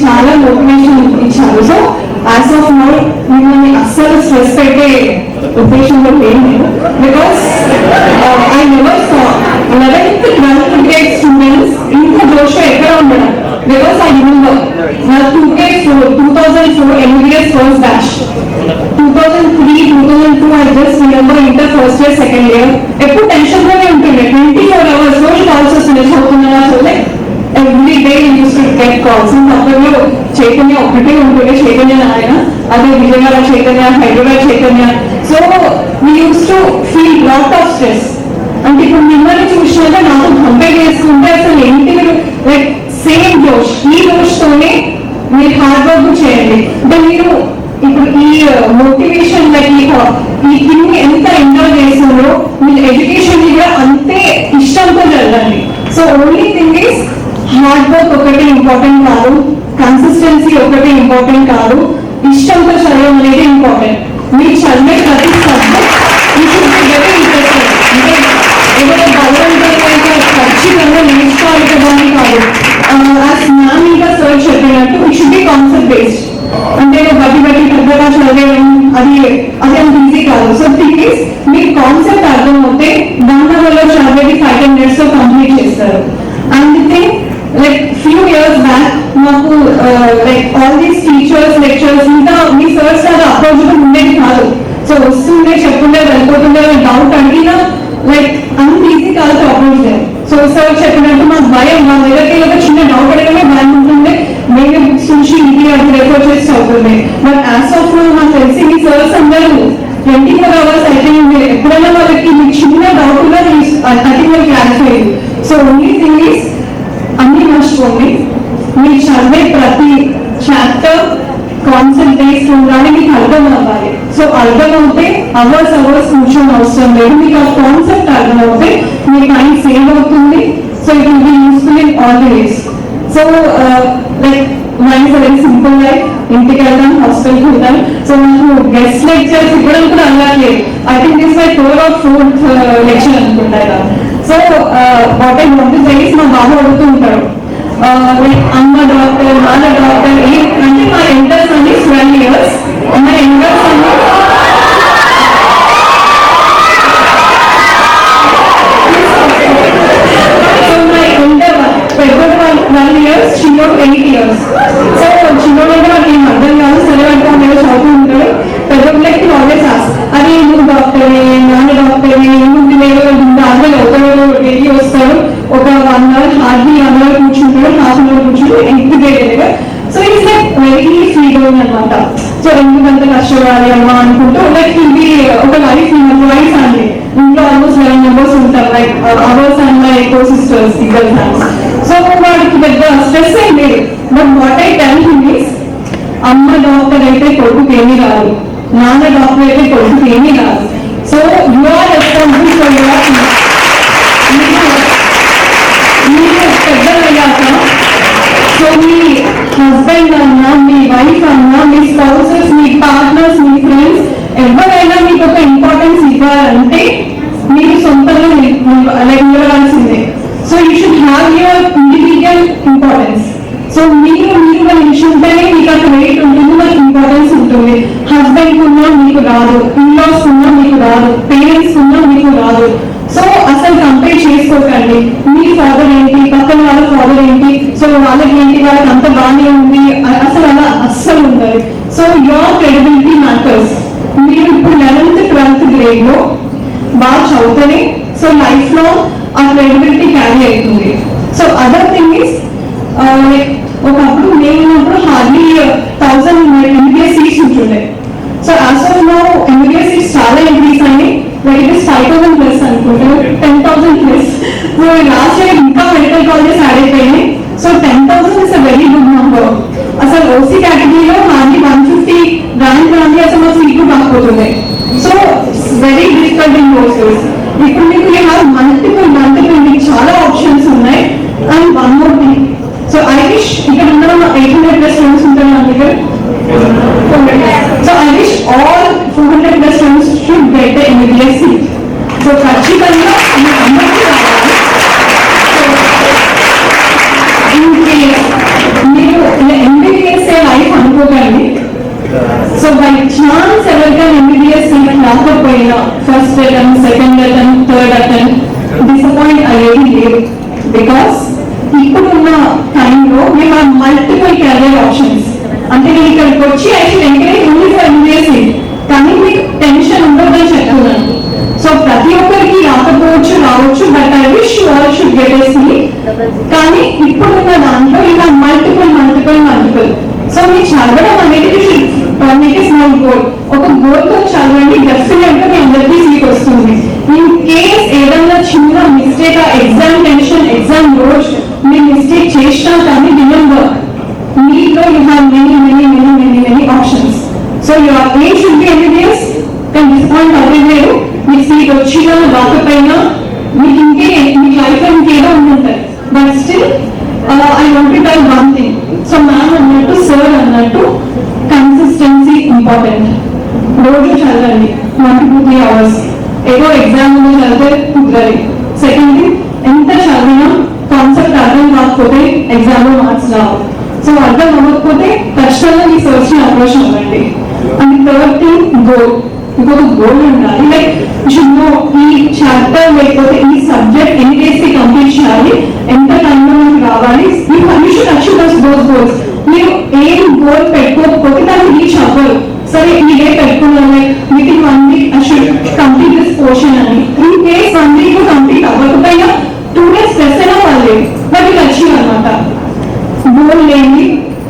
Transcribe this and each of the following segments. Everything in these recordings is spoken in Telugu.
చాలా మోటివేషన్ ఇచ్చారు. సో యాజ్ ఆఫ్ నౌ మిమ్మల్ని అస్సలు స్ట్రెస్ పెట్టే ఉద్దేశంలో లేను, because I never saw 11th 12th grade students ఇంత జోష్గా ఎక్కడ ఉండడం. బికాస్ ఐ రిమెంబర్ నా 2004 MBBS first batch, 2003 2002 I just remember inter first year second year. ఎప్పుడు టెన్షన్లోనే ఉంటుండే, 24 hours రోజు కాల్స్ వస్తుండే, చదువుతున్నా చూడలే. Every day use to get calls. అప్పట్లో చైతన్య ఒకటే ఉంటుండే, చైతన్య నారాయణ, అదే Vijayawada Chaitanya, Hyderabad Chaitanya. So we use to feel lot of stress. అంటే ఇప్పుడు మిమ్మల్ని చూసినాక నాకు కంపేర్ చేసుకుంటే అసలు ఏంటి, మీరు లైక్ సేమ్ జోష్, ఈ జోష్తోనే మీరు హార్డ్ వర్క్ చేయండి. అంటే మీరు ఇప్పుడు ఈ మోటివేషన్ లైక్ ఈ థింగ్ ఎంత ఎంజాయ్ చేస్తున్నారో మీరు ఎడ్యుకేషన్ కూడా అంతే ఇష్టంతో జరగండి. So only thing is hard work ఒకటి ఇంపార్టెంట్ కాదు, కన్సిస్టెన్సీ ఒకటి ఇంపార్టెంట్ కాదు, ఇష్టంతో చదవడం అనేది ఇంపార్టెంట్. మీరు చదివే ప్రతి సబ్జెక్ట్ వెరీ ఇంట్రెస్టెడ్. అంటే ఏదో బలవంతంగా ఖచ్చితంగా నేర్చుకోవాలి కదా అని కాదు. మ్యామ్ ఇంకా సర్చ్ చెప్పినట్టు it should be concept based. అంటే బట్టి పెద్దగా చదివేయడం అది అంత ఈజీ కాదు. సో థింగ్ ఈస్ మీకు కాన్సెప్ట్ అర్థం అవుతే 1 hour చదివేది 5 minutes కంప్లీట్ చేస్తారు. అందుకే like few years back మాకు like all these teachers lecturers ఇంకా మీ సర్స్ అది అప్రోచబుల్ ఉండేది కాదు. సో వస్తుండే చెప్పుండే వెళ్ళిపోతుండే, డౌట్ అడిగినా లైక్ అంత ఈజీ కాదు అప్రోచ్ చేయాలి. సో సార్ చెప్పినట్టు మాకు భయం, మా దగ్గరికి ఒక చిన్న డౌట్ అడగడమే భయం ఉంటుండే. వేరే బుక్స్ నుంచి ఇది అది రెఫర్ చేసి చదువుతుండే. బట్ యాజ్ ఆఫ్ నౌ నాకు తెలిసి మీ సర్స్ అందరూ 24 hours అయితే ఎప్పుడైనా వాళ్ళకి మీకు చిన్న డౌట్ కూడా అతిగా clarify. So only thing is అన్ని మర్చిపోండి, మీరు చదివే ప్రతి చాప్టర్ కాన్సెప్ట్ బేస్డ్ ఉండాలి, మీకు అర్థం అవ్వాలి. సో అర్థం అవుతే అవర్స్ కూర్చొని అవసరం లేదు, మీకు ఆ కాన్సెప్ట్ అర్థం అవుతే మీ టైం సేవ్ అవుతుంది. So it will be useful in all the ways. So like mine is very simple life. ఇంటికి వెళ్దాం, హాస్టల్కి వెళ్దాం. సో నాకు గెస్ట్ లెక్చర్స్ ఇవ్వడం కూడా అలవాట్లేదు. I think this my 4th lecture అనుకుంటా. So what I want to say is మా బాబు అడుగుతూ ఉంటాడు లైక్ అమ్మ డాక్టర్, నాన్న డాక్టర్. అంటే మా ఎంటర్స్ అన్ని 12 years, మా ఎంటర్స్ అన్ని పెద్దోడు 12 years, చిన్నోడు 8 years. సో చిన్నోడు అంటే నాకు ఏం అర్థం కాదు, సరే అంటే నేను చదువుతూ ఉంటాడు. పెద్దోడు లైక్ ఆల్వేస్ ఆస్క్, అరే నువ్వు డాక్టరే, నాన్న డాక్టరే, ముందు లేదు దాంట్లో ఒకరు డైలీ వస్తాడు, ఒక 1 hour హార్డ్లీ 1 hour కూర్చుంటాడు, హాఫ్ అన్ అవర్ కూర్చుంటాడు, integrated. So it's like very free going అనమాట. సో ఎందుకంత కష్టపడాలి అమ్మా అనుకుంటూ లైక్ ఇది ఒక లైఫ్ వాయిస్ అండి. ఇంట్లో ఆల్మోస్ట్ 11 members ఉంటారు, like hours and my co sisters, ఇద్దరు ఫ్యాన్స్. సో వాడికి పెద్ద స్ట్రెస్ ఏం లేదు. But what I tell him is, అమ్మ డాక్టర్ అయితే కొడుకు ఏమీ రాదు, నాన్న డాక్టర్ అయితే కొడుకు ఏమీ రాదు. So you are responsible for your మీరు పెద్దలయ్యాక. సో మీ హస్బెండ్ అన్నా, మీ వైఫ్ అన్నా, మీ స్పౌసెస్, మీ పార్ట్నర్స్, మీ ఫ్రెండ్స్ ఎవరైనా మీకు ఒక ఇంపార్టెన్స్ ఇవ్వాలంటే మీరు సొంతంగా ఇవ్వాల్సిందే. So you should have your individual importance. So మీరు నిల్చుంటేనే మీకు అక్కడ వెయిట్ ఉంటుంది, మనకి ఇంపార్టెన్స్ ఉంటుంది. హస్బెండ్ ఉన్నా మీకు రాదు, ఇన్లాస్ ఉన్నా మీకు రాదు, పేరెంట్స్ ఉన్నా మీకు రాదు. సో అసలు కంపేర్ చేసుకోకండి. మీ ఫాదర్ ఏంటి, పక్కన వాళ్ళ ఫాదర్ ఏంటి, సో వాళ్ళకి ఏంటి, వాళ్ళకి అంత బాగానే ఉంది, అసలు అలా అస్సలు ఉండదు. So your credibility matters. మీరు ఇప్పుడు 11th 12th grade లో బాగా చదువుతుంది. సో లైఫ్ లో ఆ క్రెడిబిలిటీ క్యారీ అవుతుంది. So other thing is like ఒకప్పుడు నేనున్నప్పుడు హార్డ్లీ 1000 MBBS సీట్స్ ఉంటుండే. So as of now MBBS seats చాలా ఇంక్రీజ్ అయ్యి లైక్ ఇట్ ఇస్ 5000 ప్లస్ అనుకుంటే 10,000 ప్లస్. సో లాస్ట్ ఇయర్ ఇంకా మెడికల్ కాలేజెస్ యాడ్ అయిపోయినాయి. So 10,000 is a very good number. అసలు ఓసీ కేటగిరీలో హార్డ్లీ 150 ర్యాంక్ రాండి అసలు మా సీట్లు కాకపోతున్నాయి. So very difficult in courses. ఇప్పుడు మీకు మల్టిపుల్ మీకు చాలా ఆప్షన్స్ ఉన్నాయి. And one more thing, so I wish ఇక్కడ ఉన్న 800+ స్టూడెంట్స్ ఉంటారు నా దగ్గర. So I wish all 400+ students should get MBBS seat. So ఖచ్చితంగా మీ అందరికీ రావాలి. సో బై ఛాన్స్ ఎవరికైనా ఎంబీబీఎస్ సీట్ రాకపోయినా first attempt, second attempt, third attempt disappoint అయ్యేది లేదు. బికాస్ ఇప్పుడున్న టైంలో మేము ఆ మల్టిపుల్ కెరియర్ ఆప్షన్స్, అంటే నేను ఇక్కడికి వచ్చి actual encourage only for MBBS seat, కానీ మీకు టెన్షన్ ఉండదని చెప్తున్నాను. సో ప్రతి ఒక్కరికి రాకపోవచ్చు, రావచ్చు, but I wish you all should get a seat. కానీ ఇప్పుడున్న దాంట్లో ఇలా మల్టిపుల్. సో మీరు చదవడం అనేది మీకు స్మాల్ గోల్, ఒక గోల్ తో చదవండి, డెఫినెట్ గా మీ అందరికీ సీట్ వస్తుంది. ఇన్ కేస్ ఏదైనా చిన్న మిస్టేక్, ఎగ్జామ్ టెన్షన్, ఎగ్జామ్ రోజు మీరు మిస్టేక్ చేసినా కానీ రిమెంబర్ మీలో you have many options. So your aim should be MBBS. కానీ డిస్పాయింట్ అవ్వలేదు, మీకు సీట్ వచ్చినా రాకపోయినా మీకు మీ లైఫ్ లో ఇంకేదో ఉంటుంటారు. But still I want to tell one thing. So ma'am అన్నట్టు, సార్ అన్నట్టు, కన్సిస్టెన్సీ ఇంపార్టెంట్. రోజు చదవండి 1 to 3 hours. ఏదో ఎగ్జామ్ ముందు చదివితే కుదరదు. సెకండ్ థింగ్, ఎంత చదివినా కాన్సెప్ట్ అర్థం కాకపోతే ఎగ్జామ్ లో మార్క్స్ రావు. సో అర్థం అవ్వకపోతే ఖచ్చితంగా మీ సోర్స్ ని అప్రోచ్ అవ్వండి. And third thing, goal. ఇంకొక గోల్ ఉండాలి. లైక్ ఈ చాప్టర్ లేకపోతే ఈ సబ్జెక్ట్ ఎన్ని డేస్ కి కంప్లీట్ చేయాలి, ఎంత టైంలో మనకు రావాలి, you should achieve those goals. మీరు ఏం గోల్ పెట్టుకోకపోతే దాన్ని రీచ్ అవ్వరు. సరే ఈ డే పెట్టుకున్నాను, like with in 1 week I should complete this portion అని. ఇన్ కేస్ 1 week కంప్లీట్ అవ్వకపోయినా 2 days స్ట్రెస్ అయినా పర్లేదు, బట్ ఇది అచీవ్ అనమాట. గోల్ లేని,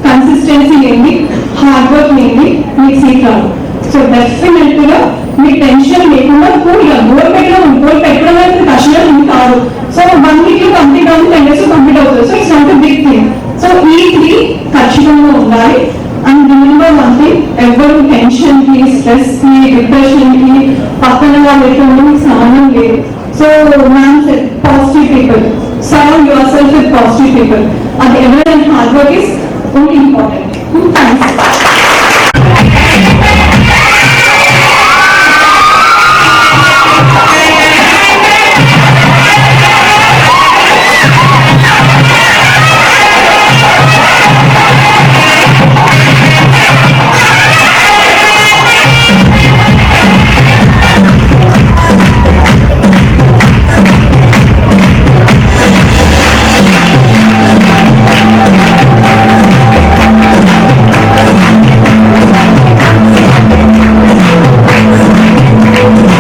కన్సిస్టెన్సీ లేని, హార్డ్ వర్క్ లేని మీకు సీట్ రాదు. సో డెఫినెట్ గా మీ టెన్షన్ లేకుండా కూల్గా గోల్ పెట్టడం అనేది కష్టం కాదు. సో 1 week లో కంప్లీట్ అవుతుంది, 10 days కంప్లీట్ అవుతుంది. So it's not a big thing. So ఈ 3 ఖచ్చితంగా ఉండాలి. అండ్ రిమెంబర్ వన్ థింగ్, ఎవరు టెన్షన్ కి, స్ట్రెస్ కి, డిప్రెషన్ కి పక్కన వాళ్ళు ఎటువంటి సంబంధం లేదు. So ma'am said positive people, surround yourself with positive people. అది ఎవరైనా hard work is only important. Thanks.